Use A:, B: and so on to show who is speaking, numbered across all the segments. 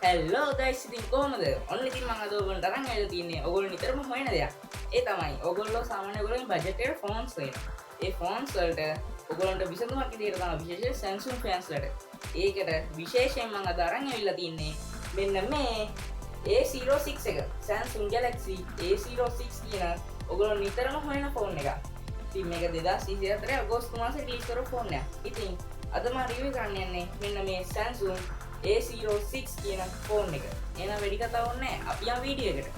A: Hello guys, ඉතින් කොහමද? ඔන්න ඉතින් මම අද ඔයගොල්ලන්ට අරන් ඇවිල්ලා තින්නේ ඔයගොල්ලෝ නිතරම හොයන දෙයක්. ඒ තමයි ඔයගොල්ලෝ සාමාන්‍ය ඔයගොල්ලෝගේ බජට් එකට ෆෝන්ස් හොයන. ඒ ෆෝන්ස් වලට ඔයගොල්ලන්ට විසඳුමක් විදියට තමයි විශේෂයෙන් Samsung fans වලට. ඒකට විශේෂයෙන් මම අද අරන් ඇවිල්ලා තින්නේ මෙන්න මේ A06 එක. Samsung Galaxy A06 කියන ඔයගොල්ලෝ නිතරම හොයන ෆෝන් එක. ඉතින් මේක 2024 අගෝස්තු මාසේ රිලීස් කරපු ෆෝන් එකක්. ඉතින් අද මම රිවිව් කරන්න යන්නේ මෙන්න මේ Samsung A06 කියන ෆෝන් එක. එහෙනම් වැඩි කතාවක් නැහැ. අපි යමු වීඩියෝ එකට.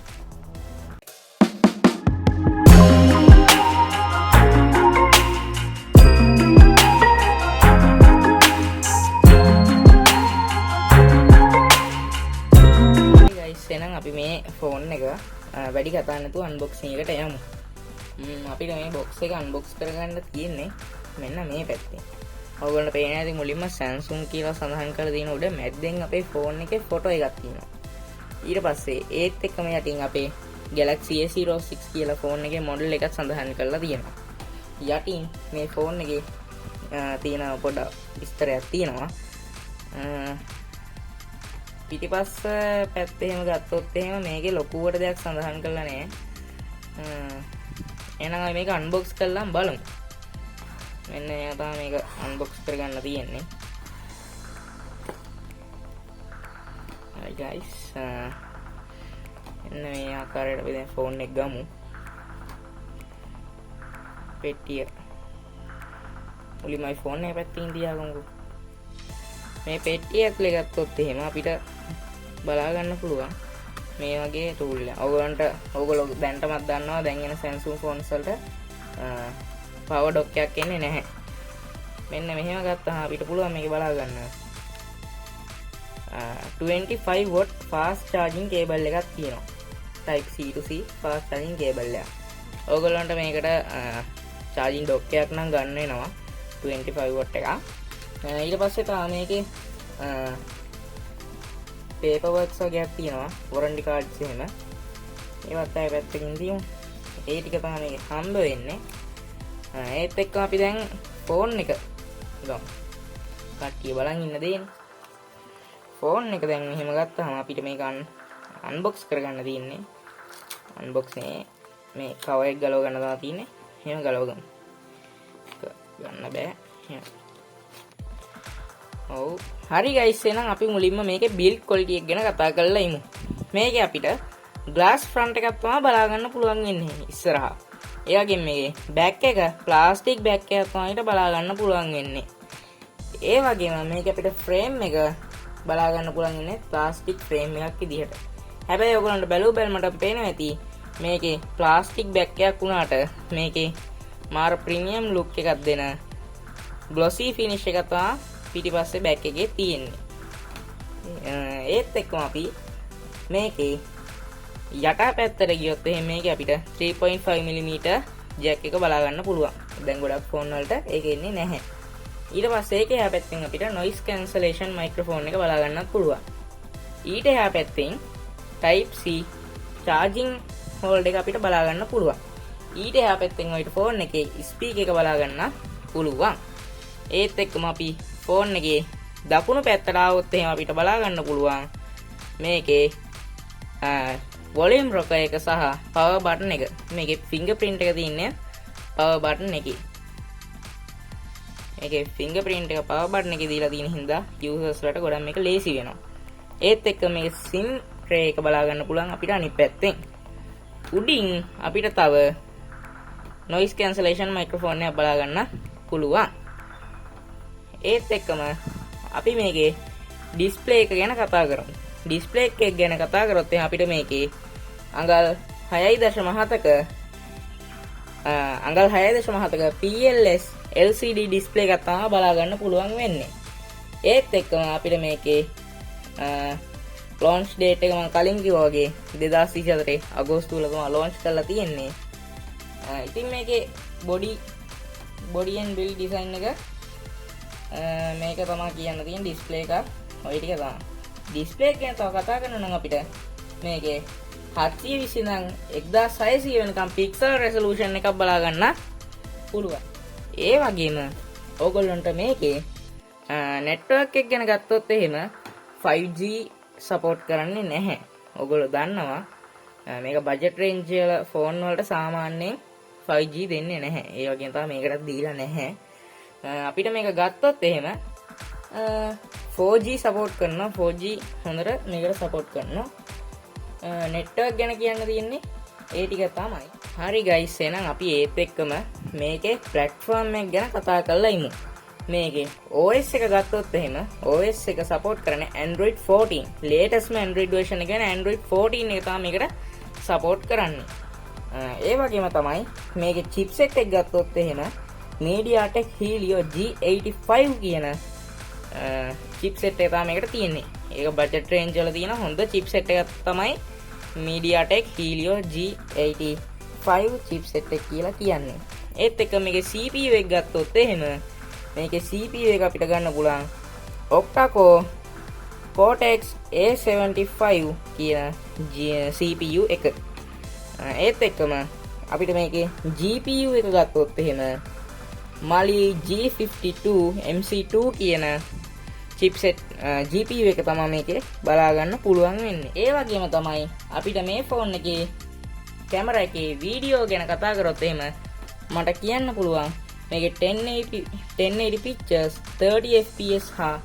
A: guys, එහෙනම් අපි මේ ෆෝන් එක වැඩි කතා නැතුව අන්බොක්සිං එකට යමු. අපිට මේ බොක්ස් එක අන්බොක්ස් කරගන්න තියෙන්නේ මෙන්න මේ පැත්තේ. ඔයගොල්ලන්ට පේන ඇති මුලින්ම Samsung කියලා සඳහන් කරලා තියෙන උඩ මැද්දෙන් අපේ ෆෝන් එකේ ෆොටෝ එකක් තියෙනවා. ඊට පස්සේ ඒත් එක්කම යටින් අපේ Galaxy A06 කියලා ෆෝන් එකේ මොඩල් එකක් සඳහන් කරලා තියෙනවා. යටින් මේ ෆෝන් එකේ තියෙන පොඩ විස්තරයක් තියෙනවා. පිටිපස්ස පැත්තේ එහෙම ගත්තොත් එහෙම මේකේ ලොකුවට දෙයක් සඳහන් කරලා නැහැ. එහෙනම් අපි මේක අන්බොක්ස් කරලා බලමු. මෙන්න ඒක තමයි මේක අන්බොක්ස් කරගන්න තියෙන්නේ. Hi guys. එන්න මේ ආකාරයට අපි දැන් ෆෝන් එක ගමු. පෙට්ටිය. මුලින්ම ෆෝන් එක පැත්තකින් තියාගමුකෝ. මේ පෙට්ටිය ඇතුලේ ගත්තොත් එහෙම අපිට බලා ගන්න පුළුවන් මේ වගේ ටූල් එක. ඔයගොල්ලෝ දැන්ටමත් දන්නවා දැන් එන Samsung phones වලට power dock එකක් එන්නේ නැහැ. මෙන්න මෙහෙම ගත්තාම අපිට පුළුවන් මේක බලා ගන්න. 25 watt fast charging cable එකක් තියෙනවා. type C to C fast charging cable එක. ඔයගොල්ලන්ට මේකට charging dock එකක් නම් ගන්න වෙනවා 25 watt එකක්. ඊට පස්සේ තමයි මේකේ paperworks වගේක් තියෙනවා. warranty cards එහෙම. ඒවත් අය පැත්තකින් තියමු. ඒ ටික තමයි මේක හම්බ වෙන්නේ. ඒත් එක්ක අපි දැන් ෆෝන් එක ගමු. කට්ටිය බලන් ඉන්න දෙන්නේ. ෆෝන් එක දැන් මෙහෙම ගත්තාම අපිට මේක අන්බොක්ස් කරගන්න තියෙන්නේ. අන්බොක්ස් මේ කවර් එක ගලව ගන්න තමයි තියෙන්නේ. එහෙම ගලව ගමු. ගන්න බෑ. ඔව්. හරි guys, එහෙනම් අපි මුලින්ම මේකේ බිල්ඩ් ක්වොලිටි එක ගැන කතා කරලා ඉමු. මේකේ අපිට glass front එකක් තමයි බලා ගන්න පුළුවන් වෙන්නේ ඉස්සරහා. ඒ වගේම මේකේ බෑක් එක ප්ලාස්ටික් බෑක් එකක් තමයි බලා ගන්න පුළුවන් වෙන්නේ. ඒ වගේම මේක අපිට ෆ්‍රේම් එක බලා ගන්න පුළුවන් ඉන්නේ ප්ලාස්ටික් ෆ්‍රේම් එකක් විදිහට. හැබැයි ඔයගොල්ලන්ට බැලුවට පේනවා ඇති මේකේ ප්ලාස්ටික් බෑක් එකක් වුණාට මේකේ මාර ප්‍රීමියම් ලුක් එකක් දෙන ග්ලොසි ෆිනිෂ් එකක් තමයි පිටිපස්සේ බෑක් එකේ තියෙන්නේ. ඒත් එක්කම අපි මේකේ යටා පැත්තට ගියොත් එහෙනම් මේකේ අපිට 3.5mm ජැක් එක බලා ගන්න පුළුවන්. දැන් ගොඩක් ෆෝන් වලට ඒක එන්නේ නැහැ. ඊට පස්සේ ඒකේ එහා පැත්තෙන් අපිට noise cancellation microphone එක බලා ගන්නත් පුළුවන්. ඊට එහා පැත්තෙන් type C charging hold එක අපිට බලා ගන්න පුළුවන්. ඊට එහා පැත්තෙන් ඔයිට ෆෝන් එකේ ස්පීකර් එක බලා ගන්න පුළුවන්. ඒත් එක්කම අපි ෆෝන් එකේ දකුණු පැත්තට ආවොත් එහෙම අපිට බලා ගන්න පුළුවන් මේකේ volume rocker එක සහ power button එක. මේකේ fingerprint එක තියෙන්නේ power button එකේ. මේකේ fingerprint එක power button එකේ දීලා තියෙන හින්දා users ලට ගොඩක් මේක ලේසි වෙනවා. ඒත් එක්ක මේ SIM tray එක බලා ගන්න පුළුවන් අපිට අනිත් පැත්තෙන්. උඩින් අපිට තව noise cancellation microphone එක බලා ගන්න පුළුවන්. ඒත් එක්කම අපි මේකේ display එක ගැන කතා කරමු. display එක ගැන කතා කරොත් එහෙනම් අපිට මේකේ අඟල් 6.7ක PLS LCD display එකක් තමයි බලා ගන්න පුළුවන් වෙන්නේ. ඒත් එක්කම අපිට මේකේ launch date එක මම කලින් කිව්වා වගේ 2024 අගෝස්තු වල තමයි launch කරලා තියෙන්නේ. ඉතින් මේකේ body and build design එක මේක තමයි කියන්න තියෙන display එක. ඔය ටික තමයි. display එක ගැන තව කතා කරනවා නම් අපිට මේකේ 720 නම් 1600 වෙනකම් pixel resolution එකක් බලා ගන්න පුළුවන්. ඒ වගේම ඕගොල්ලන්ට මේකේ network එක ගැන ගත්තොත් එහෙම 5G සපෝට් කරන්නේ නැහැ. ඔයගොල්ලෝ දන්නවා මේක බජට් රේන්ජ් වල ෆෝන් වලට සාමාන්‍යයෙන් 5G දෙන්නේ නැහැ. ඒ වගේම තමයි මේකටත් දීලා නැහැ. අපිට මේක ගත්තොත් එහෙම 4G සපෝට් කරනවා. 4G හොඳට මේකට සපෝට් කරනවා. නෙට්වර්ක් ගැන කියන්න තියෙන්නේ ඒ ටික තමයි. හරි ගයිස්, එහෙනම් අපි ඒත් එක්කම මේකේ ප්ලැට්ෆෝම් එක ගැන කතා කරලා ඉමු. මේකේ OS එක ගත්තොත් එහෙම OS එක සපෝට් කරන්නේ Android 14. ලේටස්ට්ම Android version එක ගැන Android 14 එක තමයි මේකට සපෝට් කරන්නේ. ඒ වගේම තමයි මේකේ chipset එක ගත්තොත් එහෙම MediaTek Helio G85 කියන chipset එක තමයි මේකට තියෙන්නේ. ඒක budget range වල තියෙන හොඳ chipset එකක් තමයි MediaTek Helio G85 chipset එක කියලා කියන්නේ. ඒත් එක්ක මේකේ CPU එක ගත්තොත් එහෙම මේකේ CPU එක අපිට ගන්න පුළුවන් octa-core Cortex A75 කියන CPU එක. ඒත් එක්කම අපිට මේකේ GPU එක ගත්තොත් එහෙම Mali G52 MC2 කියන chipset GPU එක තමයි මේකේ බලා ගන්න පුළුවන් වෙන්නේ. ඒ වගේම තමයි අපිට මේ ෆෝන් එකේ කැමරා එකේ වීඩියෝ ගැන කතා කරොත් එහෙම මට කියන්න පුළුවන් මේකේ 1080 pictures 30 fps හා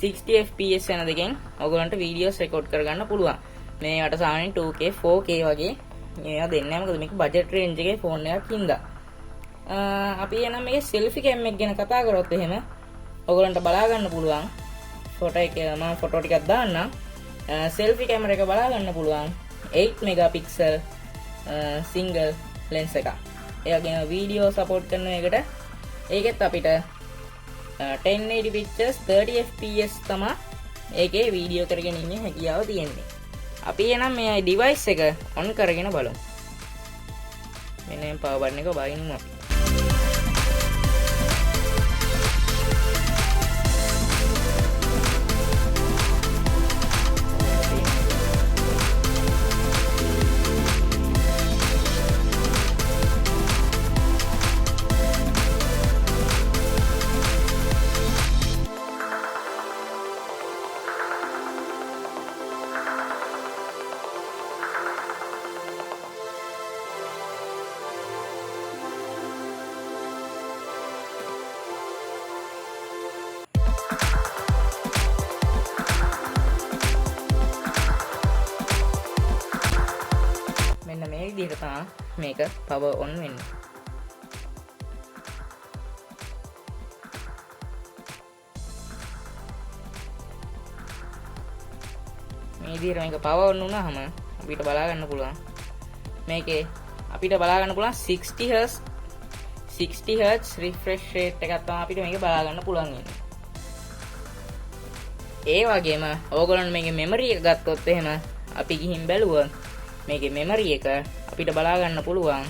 A: 60 fps යන දෙකෙන් ඔයගොල්ලන්ට වීඩියෝස් රෙකෝඩ් කරගන්න පුළුවන්. මේකට සාමාන්‍යයෙන් 2K 4K වගේ මේවා දෙන්නේ නැහැ. මොකද මේක බජට් රේන්ජ් එකේ ෆෝන් එකක් හින්දා. අපි එනම් මේකේ selfie cam එක ගැන කතා කරොත් එහෙම ඔයගොල්ලන්ට බලා ගන්න පුළුවන්. ෆොටෝ එක මම ෆොටෝ ටිකක් දාන්නම්. selfie camera එක බලා ගන්න පුළුවන් 8 megapixel single lens එකක්. ඒ වගේම වීඩියෝ සපෝට් කරන එකට ඒකෙත් අපිට 1080 pictures 30 fps තමයි ඒකේ වීඩියෝ කරගෙන ඉන්නේ හැකියාව තියෙන්නේ. අපි එනම් මේ device එක on කරගෙන බලමු. මෙන්න power button එක බයින්මු අපි. මෙන්න මේ විදිහට තමයි මේක power on වෙන්නේ. මේ විදිහට මේක power on වුණාම අපිට බලා ගන්න පුළුවන් මේකේ අපිට බලා ගන්න පුළුවන් 60 Hz refresh rate එකක් තමයි අපිට මේක බලා ගන්න පුළුවන් වෙන්නේ. ඒ වගේම ඕගොල්ලන් මේකේ memory එක ගත්තොත් එහෙම අපි ගිහින් බැලුවොත් මේකේ memory එක අපිට බලා ගන්න පුළුවන්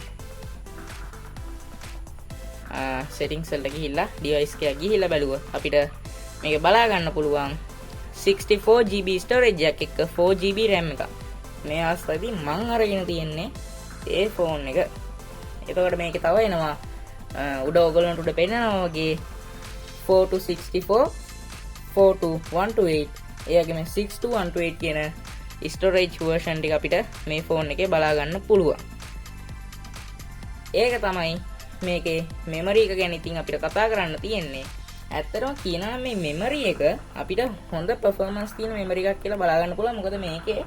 A: settings වලට ගිහිල්ලා device එක ගිහිල්ලා බැලුවොත් අපිට මේක බලා ගන්න පුළුවන් 64GB storage එකක් එක්ක 4GB RAM එකක්. මේ අවස්ථාවේදී මම අරගෙන තියෙන්නේ ඒ ෆෝන් එක. එතකොට මේකේ තව එනවා උඩ ඔයගොල්ලන්ට උඩ පෙන්නනවා වගේ 4 to 64 4 to 128 ඒ වගේම 6 to 128 කියන storage version ටික අපිට මේ ෆෝන් එකේ බලා ගන්න පුළුවන්. ඒක තමයි මේකේ memory එක ගැන ඉතින් අපිට කතා කරන්න තියෙන්නේ. ඇත්තටම කියනවා මේ memory එක අපිට හොඳ performance තියෙන memory එකක් කියලා බලා ගන්න පුළුවන්. මොකද මේකේ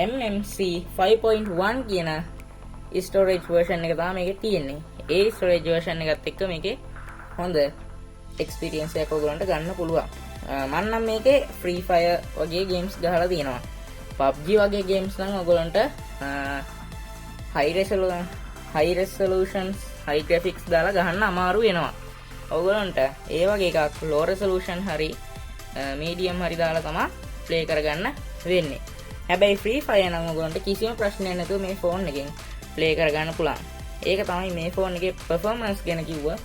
A: eMMC 5.1 කියන storage version එක තමයි මේකේ තියෙන්නේ. ඒ storage version එකත් එක්ක මේකේ හොඳ experience එකක් ඔයගොල්ලන්ට ගන්න පුළුවන්. මම නම් මේකේ Free Fire වගේ games ගහලා තියෙනවා. PUBG වගේ games නම් ඔයගොල්ලන්ට high resolutions high graphics දාලා ගහන්න අමාරු වෙනවා. ඔයගොල්ලන්ට ඒ වගේ එකක් low resolution හරි medium හරි දාලා තමයි play කරගන්න වෙන්නේ. හැබැයි Free Fire නම් ඔයගොල්ලන්ට කිසිම ප්‍රශ්නයක් නැතුව මේ phone එකෙන් play කරගන්න පුළුවන්. ඒක තමයි මේ phone එකේ performance ගැන කිව්වා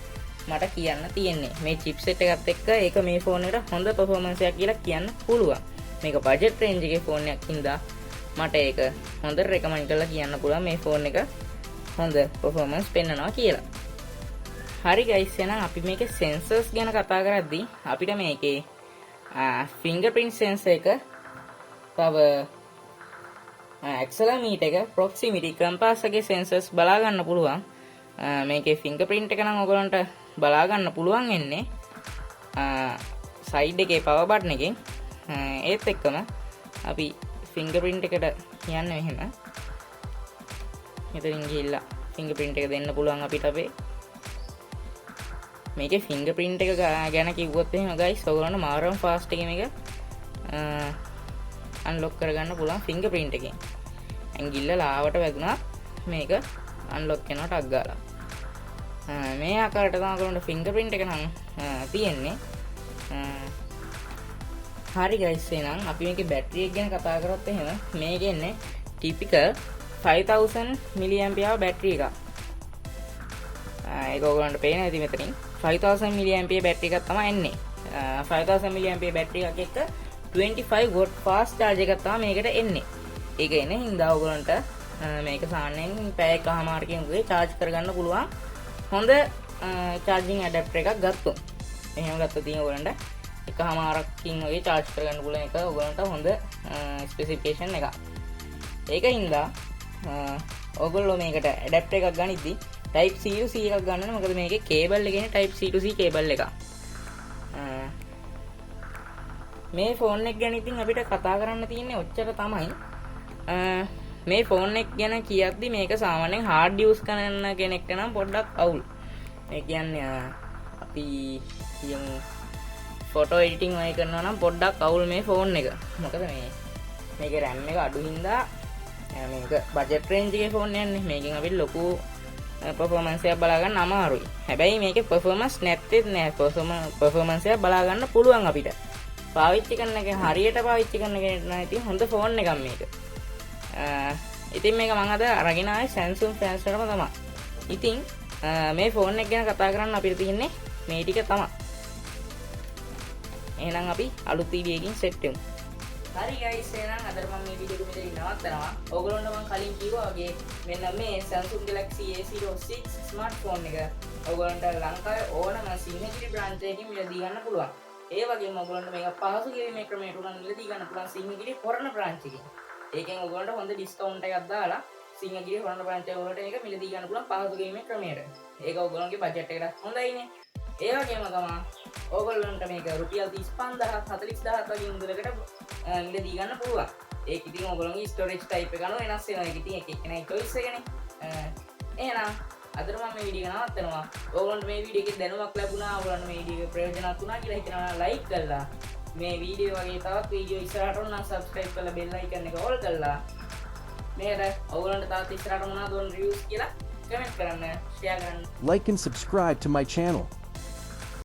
A: මට කියන්න තියෙන්නේ. මේ chipset එකත් එක්ක ඒක මේ phone එකට හොඳ performance එකක් කියලා කියන්න පුළුවන්. මේක budget range එකේ phone එකක් හින්දා මට ඒක හොඳට recommend කරලා කියන්න පුළුවන් මේ phone එක හොඳ performance පෙන්නනවා කියලා. හරි guys, එහෙනම් අපි මේකේ sensors ගැන කතා කරද්දී අපිට මේකේ ෆිංගර්ප්‍රින්ට් සෙන්සර් එක, තව ඇක්සලමීටර් එක, ප්‍රොක්සිමිටි, කම්පාස් එකේ සෙන්සර්ස් බලා ගන්න පුළුවන්. මේකේ ෆිංගර්ප්‍රින්ට් එක නම් ඔයගලන්ට බලා ගන්න පුළුවන් වෙන්නේ සයිඩ් එකේ පවර් බටන් එකෙන්. ඒත් එක්කම අපි ෆිංගර්ප්‍රින්ට් එකට යන්නේ මෙහෙම. මෙතනින් ගිහිල්ලා ෆිංගර්ප්‍රින්ට් එක දෙන්න පුළුවන් අපිට අපේ. මේකේ ෆිංගර්ප්‍රින්ට් එක ගැන කිව්වොත් එහෙම guys ඔයගලන්ට මාරම ෆාස්ට් එකේ මේක අන්ලොක් කරගන්න පුළුවන් ෆිංගර්ප්‍රින්ට් එකෙන්. ඇඟිල්ල ලාවට වැදුනා මේක අන්ලොක් වෙනවා ටක් ගාලා. මේ ආකාරයට තමයි ඔයගලන්ට ෆිංගර්ප්‍රින්ට් එක නම් තියෙන්නේ. හරි guys එහෙනම් අපි මේකේ බැටරි එක ගැන කතා කරොත් එහෙම මේකේ ඉන්නේ typical 5000 mAh බැටරි එකක්. ඒක ඔයගලන්ට පේනවා ඉතින් මෙතනින් 5000 mAh බැටරි එකක් තමයි එන්නේ. 5000 mAh බැටරි එකක් එක්ක 25 watt fast charge එකක් තමයි මේකට එන්නේ. ඒක එන්නේ හින්දා ඔයගලන්ට මේක සාමාන්‍යයෙන් පැය එකමාරකින් වගේ charge කරගන්න පුළුවන්. හොඳ charging adapter එකක් ගත්තොත්. එහෙම ගත්තොත් ඉතින් ඔයගලන්ට එකමාරකින් වගේ charge කරගන්න පුළුවන් එක ඔයගලන්ට හොඳ specification එකක්. ඒක හින්දා ඔයගොල්ලෝ මේකට adapter එකක් ගනිද්දි type C to C එකක් ගන්න. මොකද මේකේ cable එක ඉන්නේ type C to C cable එකක්. මේ ෆෝන් එක ගැන ඉතින් අපිට කතා කරන්න තියෙන්නේ ඔච්චර තමයි. මේ ෆෝන් එක ගැන කියද්දි මේක සාමාන්‍යයෙන් hard use කරන කෙනෙක්ට නම් පොඩ්ඩක් අවුල්. ඒ කියන්නේ අපි කියමු ෆොටෝ එඩිටින් වගේ කරනවා නම් පොඩ්ඩක් අවුල් මේ ෆෝන් එක. මොකද මේකේ RAM එක අඩු හින්දා මේක බජට් රේන්ජ් එකේ ෆෝන් යන්නේ. මේකෙන් අපිට ලොකු performance එකක් බලා ගන්න අමාරුයි. හැබැයි මේකේ performance නැත්තේ නෑ. performance එකක් බලා ගන්න පුළුවන් අපිට. පාවිච්චි කරන එක හරියට පාවිච්චි කරන කෙනෙක් නම් ඉතින් හොඳ ෆෝන් එකක් මේක. ඉතින් මේක මම අද අරගෙන ආවේ Samsung fans වලම තමයි. ඉතින් මේ ෆෝන් එක ගැන කතා කරන්න අපිට තියෙන්නේ මේ ටික තමයි. එහෙනම් අපි අලුත් වීඩියෝ එකකින් සෙට් වෙමු. හරි guys එහෙනම් අද මම මේ වීඩියෝ එක මෙතනින් නවත්තනවා. ඕගොල්ලන්ට මම කලින් කිව්වා වගේ මෙන්න මේ Samsung Galaxy A06 ස්මාර්ට්ෆෝන් එක ඕගොල්ලන්ට ලංකාවේ ඕනම සිංහගිරි බ්‍රාන්ච් එකකින් මිලදී ගන්න පුළුවන්. ඒ වගේම ඔයගොල්ලන්ට මේක පහසු කිරීමේ ක්‍රමයට උනන් මිලදී ගන්න පුළුවන් සිංහගිරි හොරණ බ්‍රාන්ච් එකකින්. ඒකෙන් ඔයගොල්ලන්ට හොඳ ඩිස්කවුන්ට් එකක් දාලා සිංහගිරි හොරණ බ්‍රාන්ච් එක වලට මේක මිලදී ගන්න පුළුවන් පහසු කිරීමේ ක්‍රමයට. ඒක ඔයගොල්ලන්ගේ බජට් එකට හොඳයිනේ. ඒ වගේම තමයි ඕගොල්ලන්ට මේක රුපියල් 35000 40000 වගේ මුදලකට මිලදී ගන්න පුළුවන්. ඒක ඉතින් ඔයගොල්ලන්ගේ ස්ටෝරේජ් ටයිප් එක අනුව වෙනස් වෙනවා. ඒක ඉතින් එක එකනේ choice එකනේ. එහෙනම් අදට මම මේ වීඩියෝ එක නවත්තනවා. ඔයගොල්ලන්ට මේ වීඩියෝ එකේ දැනුමක් ලැබුණා, ඔයගොල්ලන්ට මේ වීඩියෝ එක ප්‍රයෝජනවත් වුණා කියලා හිතනවා ලයික් කරලා මේ වීඩියෝ වගේ තවත් වීඩියෝ ඉස්සරහට ඕන නම් subscribe කරලා bell icon එක all කරලා මේකට ඔයගොල්ලන්ට තවත් ඉස්සරහට මොනවද ඕන reviews කියලා comment කරන්න, share කරන්න.
B: Like and subscribe to my channel.